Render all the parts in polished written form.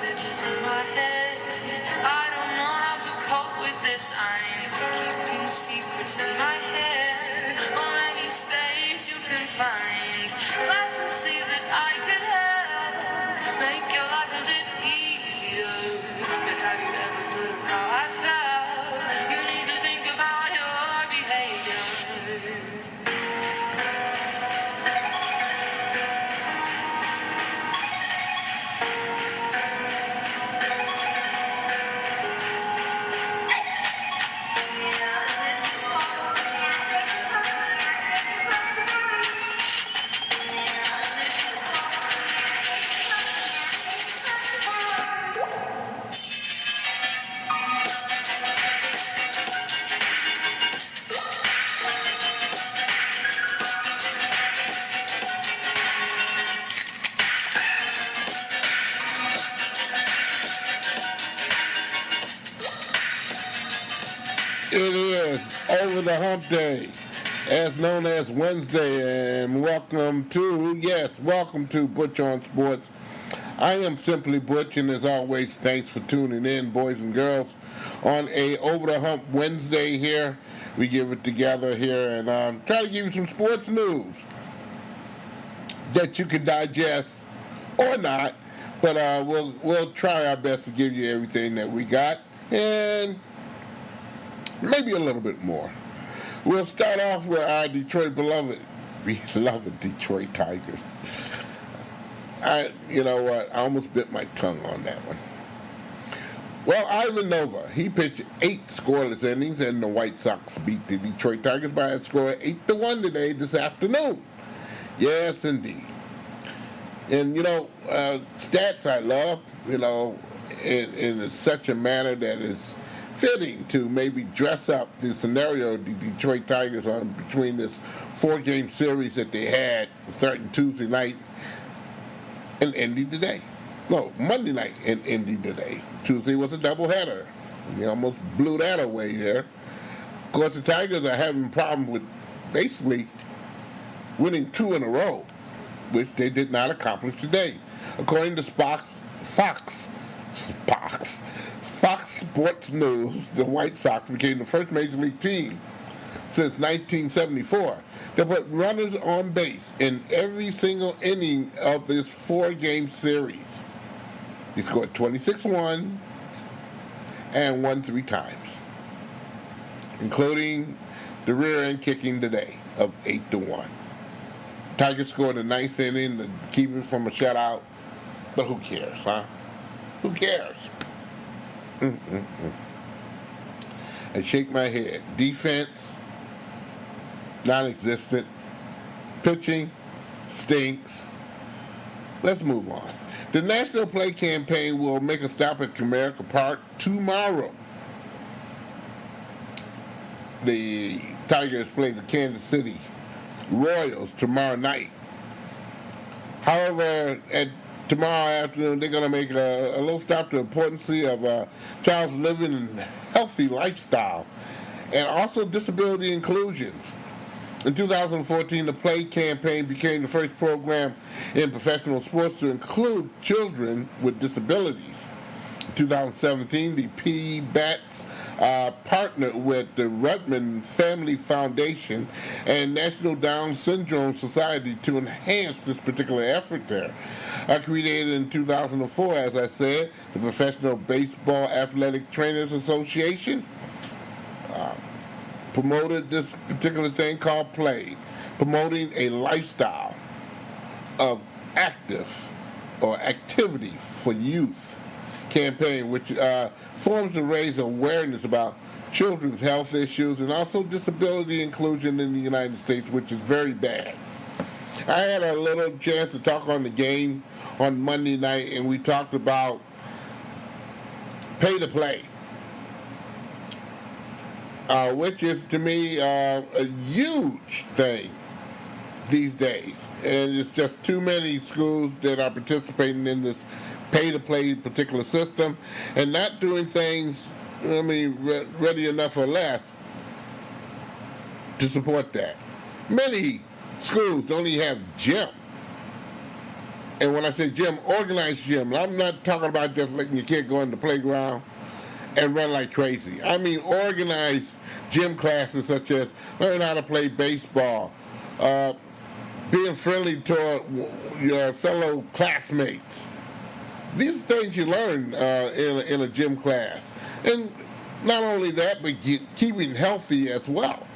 messages in my head. I don't know how to cope with this. I'm keeping secrets in my head. Or any space you can find. Glad to see that I could help make your life a bit easier. But have you ever thought of how I felt? You need to think about your behavior. It is Over the Hump Day, as known as Wednesday, and welcome to Butch On Sports. I am simply Butch, and as always, thanks for tuning in, boys and girls, on a Over the Hump Wednesday here. We give it together here and try to give you some sports news that you can digest or not, but we'll try our best to give you everything that we got, and maybe a little bit more. We'll start off with our beloved Detroit Tigers. You know what? I almost bit my tongue on that one. Well, Ivan Nova, he pitched 8 scoreless innings, and the White Sox beat the Detroit Tigers by a score of 8-1 today, this afternoon. Yes, indeed. And, stats I love, in such a manner that is fitting to maybe dress up the scenario of the Detroit Tigers on between this 4-game series that they had starting Tuesday night and ending today. No, Monday night and ending today. Tuesday was a doubleheader. We almost blew that away there. Of course, the Tigers are having a problem with basically winning 2 in a row, which they did not accomplish today. According to Fox Sports News, the White Sox became the first Major League team since 1974 to put runners on base in every single inning of this 4-game series. They scored 26-1 and won 3 times, including the rear end kicking today of 8-1. Tigers scored the 9th inning to keep it from a shutout, but who cares, huh? Who cares? I shake my head. Defense, non-existent. Pitching, stinks. Let's move on. The National Play campaign will make a stop at Comerica Park tomorrow. The Tigers play the Kansas City Royals tomorrow night. However, tomorrow afternoon, they're going to make a little stop to the importance of a child's living and healthy lifestyle, and also disability inclusions. In 2014, the Play campaign became the first program in professional sports to include children with disabilities. In 2017, the PBATS partnered with the Rutman Family Foundation and National Down Syndrome Society to enhance this particular effort there. Created in 2004, as I said, the Professional Baseball Athletic Trainers Association promoted this particular thing called Play, promoting a lifestyle of active or activity for youth campaign, which forms to raise awareness about children's health issues and also disability inclusion in the United States, which is very bad. I had a little chance to talk on the game on Monday night, and we talked about pay to play, which is to me a huge thing these days. And it's just too many schools that are participating in this pay-to-play particular system and not doing things, ready enough or less to support that. Many schools only have gym And when I say gym, organized gym, I'm not talking about just letting your kid go in the playground and run like crazy. I mean organized gym classes such as learn how to play baseball, being friendly toward your fellow classmates. These are things you learn in a gym class. And not only that, but keeping healthy as well.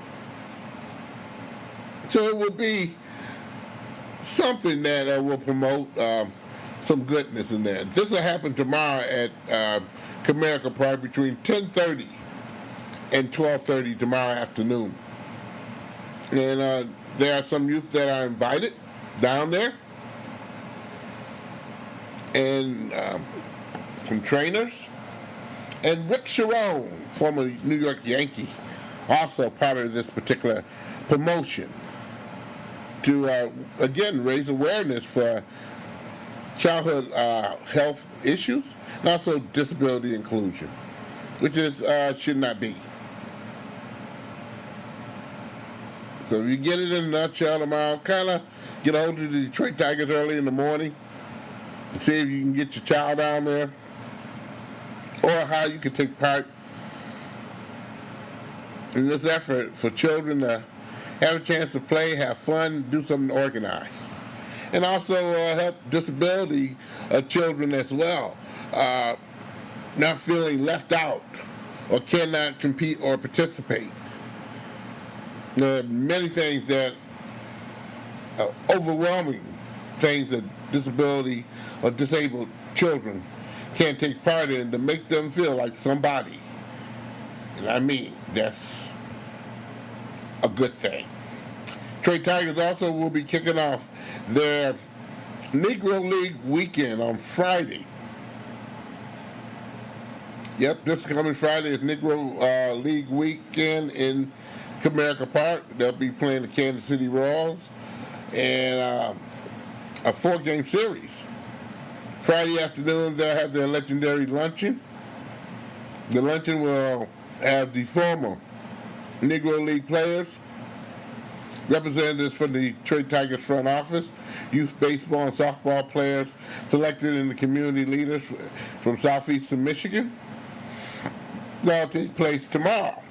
So it will be something that will promote some goodness in there. This will happen tomorrow at Comerica Park between 10:30 and 12:30 tomorrow afternoon. And there are some youth that are invited down there, and some trainers. And Rick Sharon, former New York Yankee, also part of this particular promotion to, again, raise awareness for childhood health issues and also disability inclusion, which is should not be. So if you get it in a nutshell tomorrow, kind of get hold of the Detroit Tigers early in the morning, see if you can get your child down there, or how you can take part in this effort for children to have a chance to play, have fun, do something organized. And also help disability children as well, not feeling left out or cannot compete or participate. There are many things that overwhelming things that disability or disabled children can't take part in to make them feel like somebody. And I mean, that's a good thing. Detroit Tigers also will be kicking off their Negro League weekend on Friday. Yep, this coming Friday is Negro League weekend in Comerica Park. They'll be playing the Kansas City Royals and a 4-game series. Friday afternoon, they'll have their legendary luncheon. The luncheon will have the former Negro League players, representatives from the Detroit Tigers front office, youth baseball and softball players selected in the community leaders from southeastern Michigan. That'll take place tomorrow.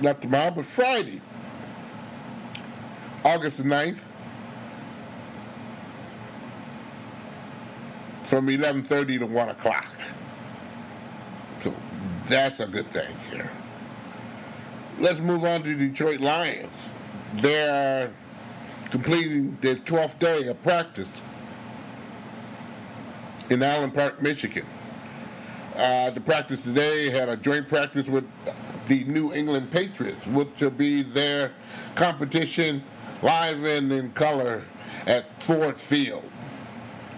Not tomorrow, but Friday, August the 9th, from 11:30 to 1 o'clock. So that's a good thing here. Let's move on to the Detroit Lions. They're completing their 12th day of practice in Allen Park, Michigan. The practice today had a joint practice with the New England Patriots, which will be their competition live and in color at Ford Field.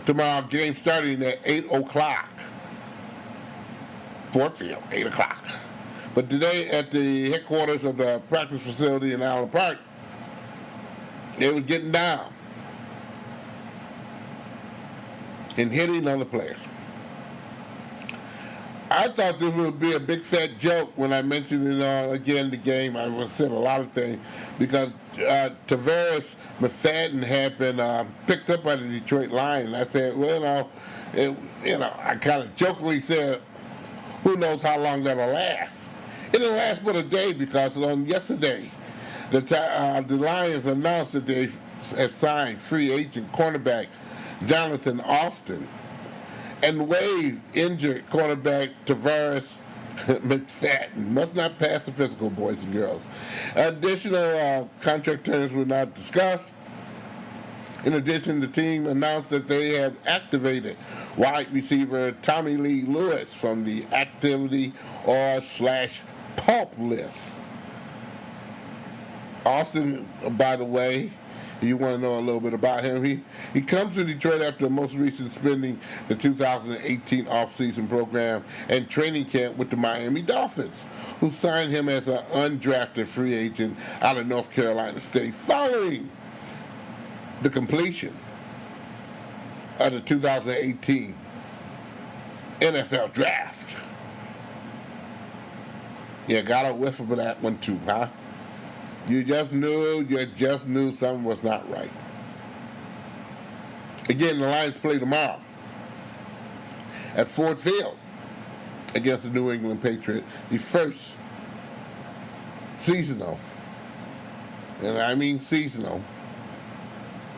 Tomorrow, game starting at 8 o'clock. Ford Field, 8 o'clock. But today at the headquarters of the practice facility in Allen Park, they was getting down and hitting other players. I thought this would be a big fat joke when I mentioned it again the game. I said a lot of things because Tavares McFadden had been picked up by the Detroit Lions. I said, well, I kind of jokingly said, who knows how long that'll last. It didn't last but a day because on yesterday, the Lions announced that they have signed free agent cornerback Jonathan Austin and waived injured cornerback Tavares McFadden. Must not pass the physical, boys and girls. Additional contract terms were not discussed. In addition, the team announced that they have activated wide receiver Tommy Lee Lewis from the activity or / pulp list. Austin, by the way, you want to know a little bit about him. He comes to Detroit after the most recent spending the 2018 offseason program and training camp with the Miami Dolphins, who signed him as an undrafted free agent out of North Carolina State following the completion of the 2018 NFL Draft. Yeah, got a whiff of that one too, huh? You just knew something was not right. Again, the Lions play tomorrow at Ford Field against the New England Patriots. The first seasonal, and I mean seasonal,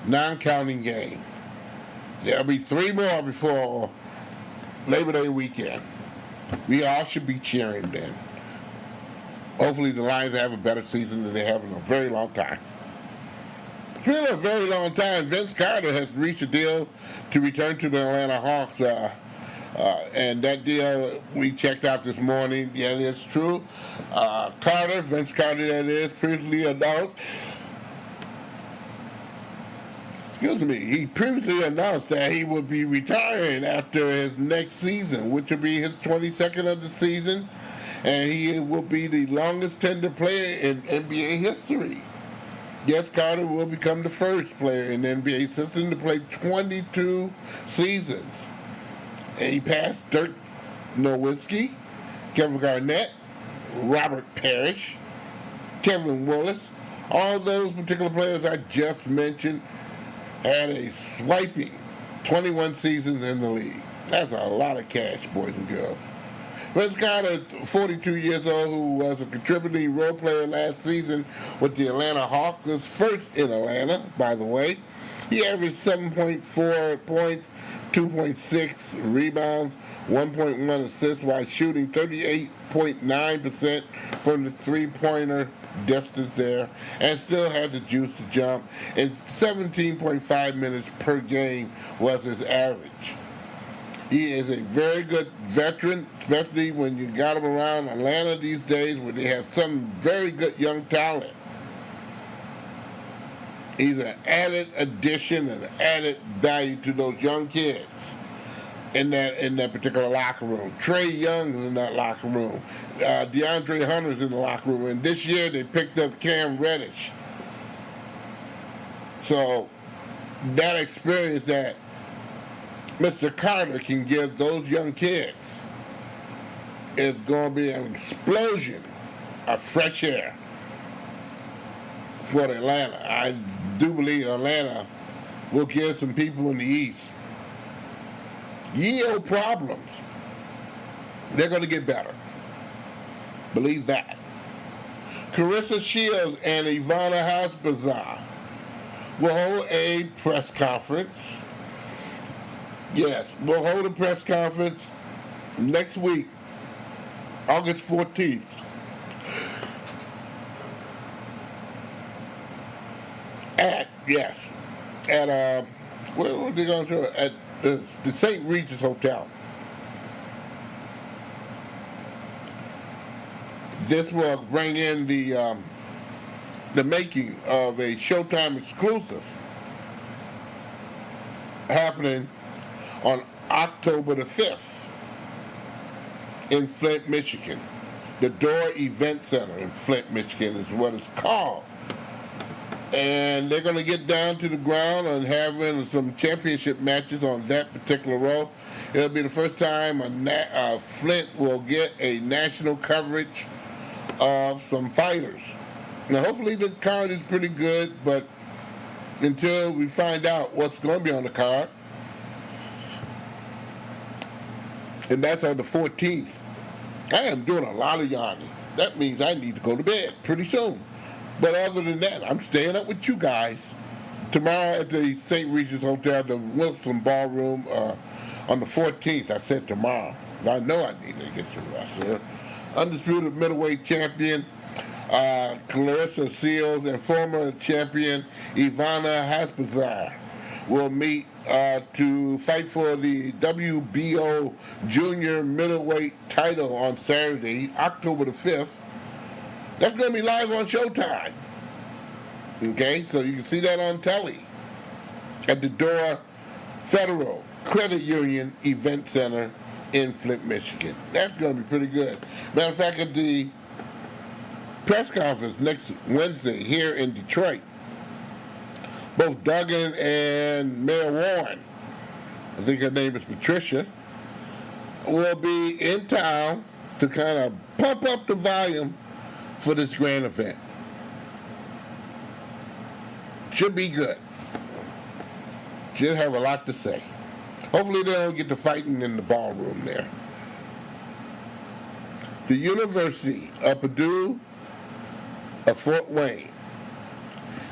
non-counting game. There'll be 3 more before Labor Day weekend. We all should be cheering then. Hopefully the Lions have a better season than they have in a very long time. It's been a very long time. Vince Carter has reached a deal to return to the Atlanta Hawks. And that deal we checked out this morning. Yeah, it's true. Vince Carter, that is, previously announced. He previously announced that he would be retiring after his next season, which will be his 22nd of the season, and he will be the longest tenured player in NBA history. Yes, Carter will become the first player in the NBA system to play 22 seasons. And he passed Dirk Nowitzki, Kevin Garnett, Robert Parrish, Kevin Willis. All those particular players I just mentioned had a swiping 21 seasons in the league. That's a lot of cash, boys and girls. Vince Carter, 42 years old, who was a contributing role player last season with the Atlanta Hawks, was first in Atlanta, by the way. He averaged 7.4 points, 2.6 rebounds, 1.1 assists while shooting 38.9% from the three-pointer distance there, and still had the juice to jump. And 17.5 minutes per game was his average. He is a very good veteran, especially when you got him around Atlanta these days where they have some very good young talent. He's an added addition and added value to those young kids in that particular locker room. Trae Young is in that locker room. DeAndre Hunter's in the locker room. And this year they picked up Cam Reddish. So that experience that Mr. Carter can give those young kids is going to be an explosion of fresh air for Atlanta. I do believe Atlanta will give some people in the East yield problems. They're going to get better. Believe that. Carissa Shields and Ivana Hasbazar will hold a press conference. Yes, we'll hold a press conference next week, August 14th. At where are they going to? At the St. Regis Hotel. This will bring in the making of a Showtime exclusive happening on October the 5th in Flint, Michigan. The Door Event Center in Flint, Michigan is what it's called. And they're going to get down to the ground and having some championship matches on that particular row. It'll be the first time Flint will get a national coverage of some fighters. Now, hopefully the card is pretty good, but until we find out what's going to be on the card, and that's on the 14th. I am doing a lot of yawning. That means I need to go to bed pretty soon. But other than that, I'm staying up with you guys. Tomorrow at the St. Regis Hotel, the Wilson Ballroom, on the 14th. I said tomorrow. I know I need to get some rest here. Undisputed middleweight champion Clarissa Shields and former champion Ivana Hasbazar will meet to fight for the WBO junior middleweight title on Saturday, October the 5th. That's going to be live on Showtime. Okay, so you can see that on telly at the Door Federal Credit Union Event Center in Flint, Michigan. That's going to be pretty good. Matter of fact, at the press conference next Wednesday here in Detroit, both Duggan and Mayor Warren, I think her name is Patricia, will be in town to kind of pump up the volume for this grand event. Should be good. should have a lot to say. Hopefully they don't get to fighting in the ballroom there. The University of Purdue of Fort Wayne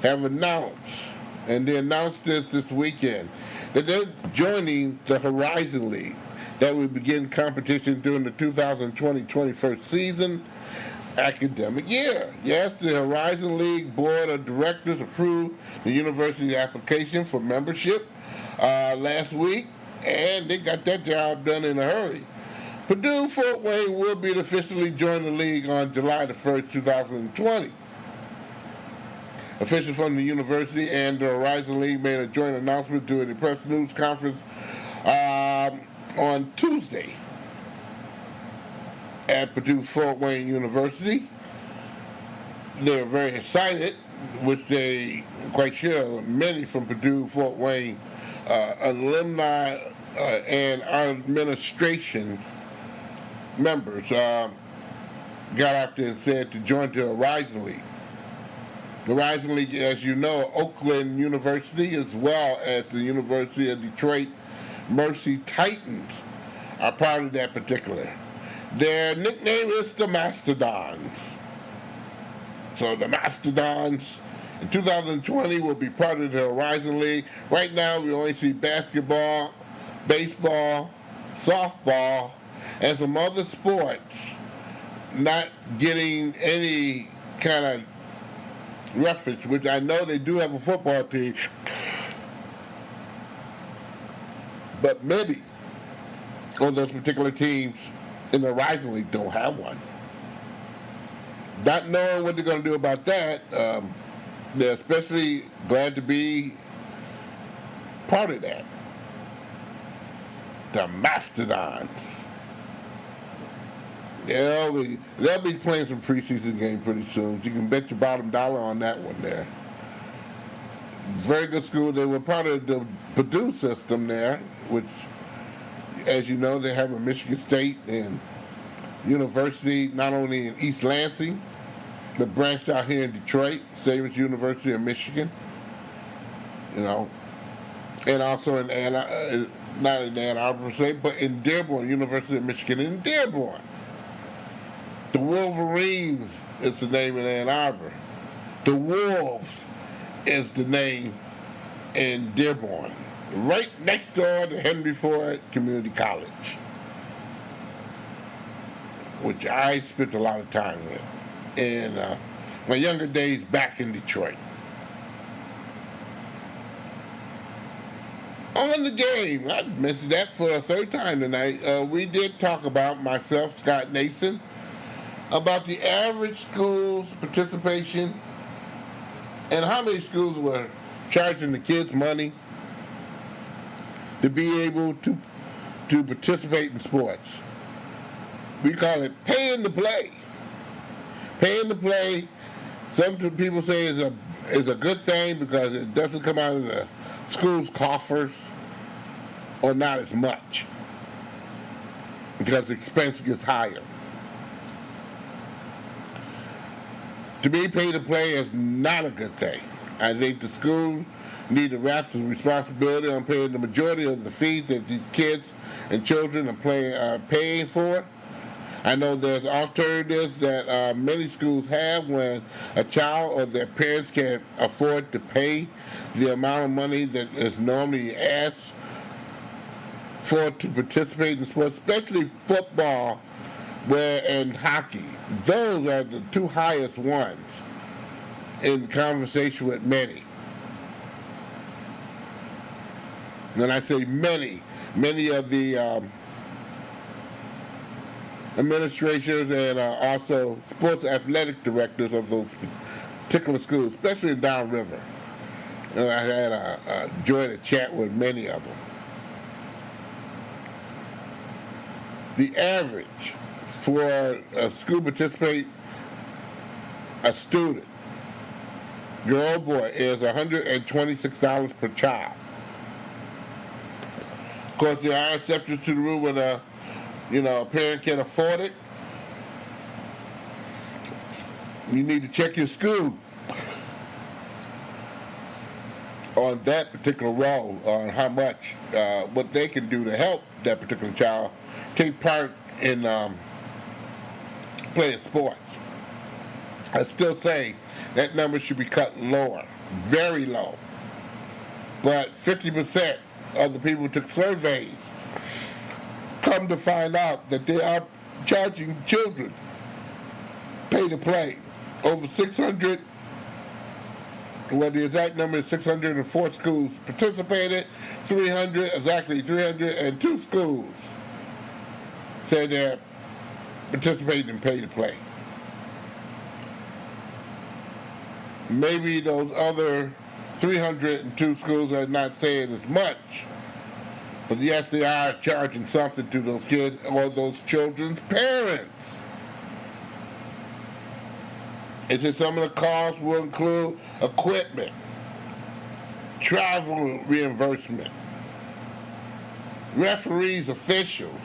have announced, and they announced this weekend, that they're joining the Horizon League that will begin competition during the 2020-21 season academic year. Yes, the Horizon League Board of Directors approved the university's application for membership last week, and they got that job done in a hurry. Purdue Fort Wayne will be officially join the league on July the 1st, 2020. Officials from the university and the Horizon League made a joint announcement during a press news conference on Tuesday at Purdue Fort Wayne University. They're very excited, which they quite sure many from Purdue Fort Wayne alumni and administration members got out there and said to join the Horizon League. The Horizon League, as you know, Oakland University, as well as the University of Detroit Mercy Titans, are part of that particular. Their nickname is the Mastodons. So the Mastodons in 2020 will be part of the Horizon League. Right now we only see basketball, baseball, softball, and some other sports not getting any kind of reference, which I know they do have a football team, but many of those particular teams in the Horizon League don't have one. Not knowing what they're going to do about that, they're especially glad to be part of that. The Mastodons. They'll be playing some preseason games pretty soon. You can bet your bottom dollar on that one there. Very good school. They were part of the Purdue system there, which, as you know, they have a Michigan State and University, not only in East Lansing, but branched out here in Detroit, Savage University of Michigan. You know, and also in not in Ann Arbor per se, but in Dearborn, University of Michigan in Dearborn. The Wolverines is the name in Ann Arbor. The Wolves is the name in Dearborn, right next door to Henry Ford Community College, which I spent a lot of time with in my younger days back in Detroit. On the game, I mentioned that for the third time tonight, we did talk about, myself, Scott Nason, about the average school's participation and how many schools were charging the kids money to be able to participate in sports. We call it paying to play. Paying to play, some people say is a good thing because it doesn't come out of the school's coffers, or not as much, because the expense gets higher. To me, pay to play is not a good thing. I think the schools need to wrap the responsibility on paying the majority of the fees that these kids and children are paying for. I know there's alternatives that many schools have when a child or their parents can't afford to pay the amount of money that is normally asked for to participate in sports, especially football and hockey. Those are the two highest ones in conversation with many. When I say many of the administrators and also sports athletic directors of those particular schools, especially in Downriver. I had enjoyed a chat with many of them. The average for a school participate, a student, girl or boy, is $126 per child. Of course, there are exceptions to the rule when a parent can't afford it. You need to check your school. on that particular role, on how much, what they can do to help that particular child take part in playing sports. I still say that number should be cut lower, very low. But 50% of the people who took surveys come to find out that they are charging children pay to play. Over 600, well, the exact number is 604 schools participated. 302 schools said they're participating in pay to play. Maybe those other 302 schools are not saying as much, but yes, they are charging something to those kids or those children's parents. It said some of the costs will include equipment, travel reimbursement, referees, officials,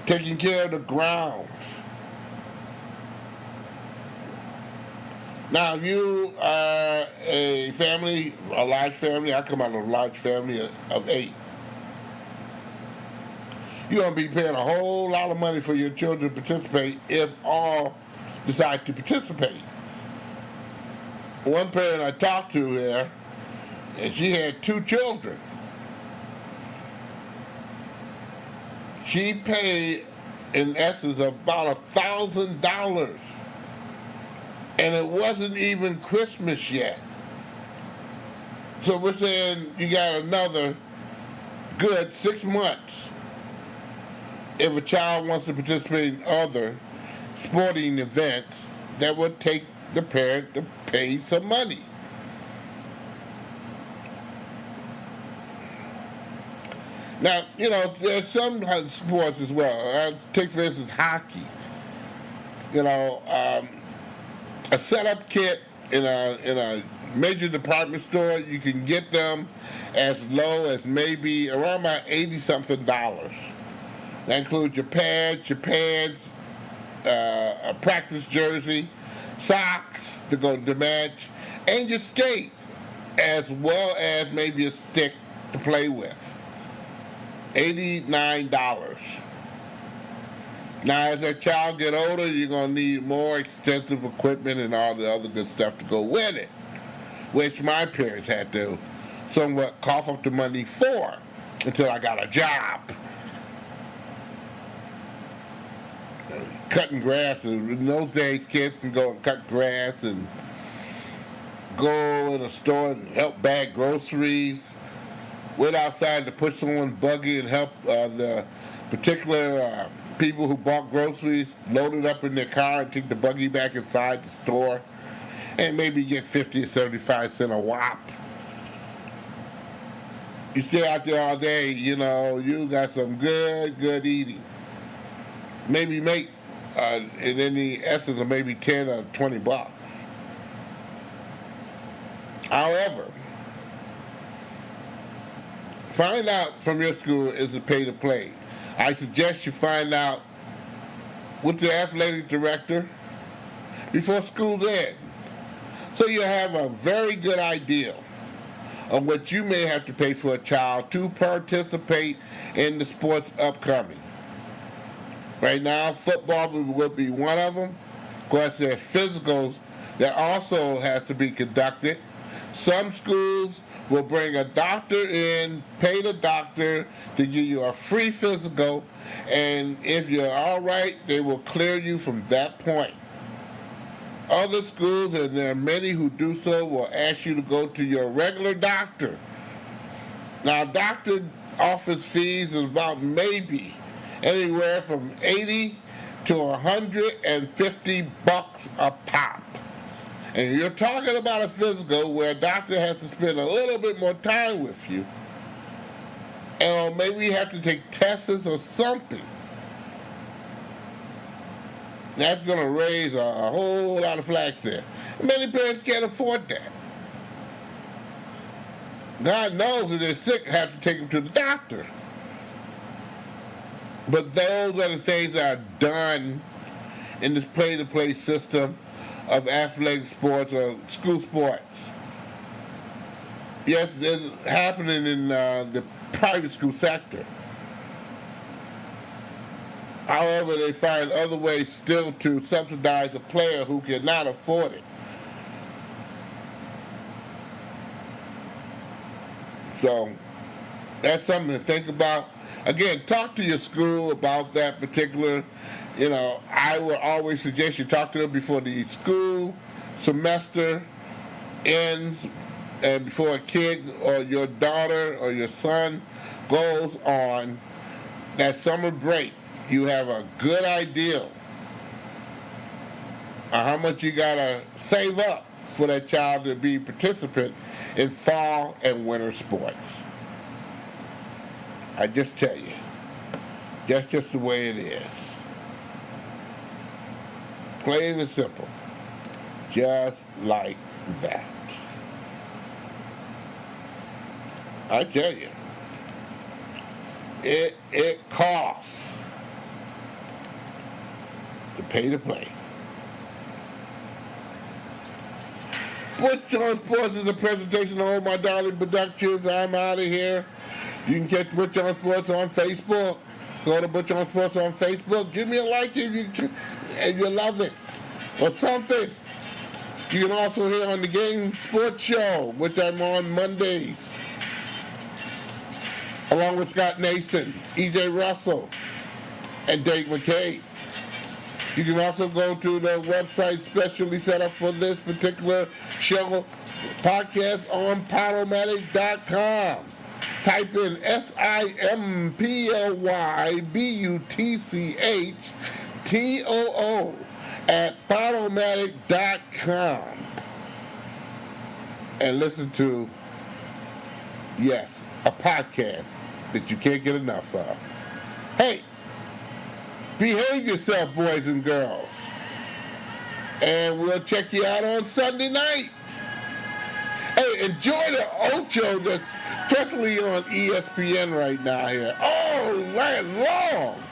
taking care of the grounds. Now, you are a family, a large family. I come out of a large family of 8. You're going to be paying a whole lot of money for your children to participate if all decide to participate. One parent I talked to there, and she had 2 children. She paid, in essence, about $1,000. And it wasn't even Christmas yet. So we're saying you got another good 6 months if a child wants to participate in other sporting events that would take the parent to pay some money. Now, you know, there's some sports as well. Take, for instance, hockey. You know, a setup kit in a major department store, you can get them as low as maybe around about $80-something. That includes your pads, a practice jersey, socks to go to the match, and your skates, as well as maybe a stick to play with. $89. Now, as that child get older, you're going to need more extensive equipment and all the other good stuff to go with it, which my parents had to somewhat cough up the money for until I got a job. Cutting grass, in those days, kids can go and cut grass and go in a store and help bag groceries, wait outside to push someone's buggy and help the particular people who bought groceries load it up in their car and take the buggy back inside the store and maybe get 50 or 75 cents a whop. You stay out there all day, you know, you got some good eating. Maybe make, in any essence, of maybe 10 or 20 bucks. However, find out from your school is it pay to play. I suggest you find out with the athletic director before school's end, so you have a very good idea of what you may have to pay for a child to participate in the sports upcoming. Right now, football will be one of them. Of course, there's physicals that also has to be conducted. Some schools will bring a doctor in, pay the doctor to give you a free physical, and if you're all right, they will clear you from that point. Other schools, and there are many who do so, will ask you to go to your regular doctor. Now, doctor office fees is about maybe anywhere from 80 to 150 bucks a pop. And you're talking about a physical where a doctor has to spend a little bit more time with you. And maybe you have to take tests or something. That's going to raise a whole lot of flags there. Many parents can't afford that. God knows that they're sick and have to take them to the doctor. But those are the things that are done in this play-to-play system of athletic sports or school sports. Yes, it's happening in the private school sector. However, they find other ways still to subsidize a player who cannot afford it. So that's something to think about. Again, talk to your school about that particular. I would always suggest you talk to them before the school semester ends and before a kid or your daughter or your son goes on that summer break. You have a good idea of how much you gotta save up for that child to be participant in fall and winter sports. I just tell you, that's just the way it is. Plain and simple. Just like that. I tell you, it costs to pay to play. Butch On Sports is a presentation of All My Darling Productions. I'm out of here. You can catch Butch On Sports on Facebook. Go to Butch On Sports on Facebook. Give me a like if you love it or something. You can also hear on the Game Sports Show, which I'm on Mondays, along with Scott Nason, EJ Russell, and Dave McKay. You can also go to the website specially set up for this particular show, podcast on Podomatic.com. Type in SIMPLYBUTCHTOO at Podomatic.com and listen to, yes, a podcast that you can't get enough of. Hey, behave yourself, boys and girls. And we'll check you out on Sunday night. Hey, enjoy the Ocho that's especially on ESPN right now here. All night long.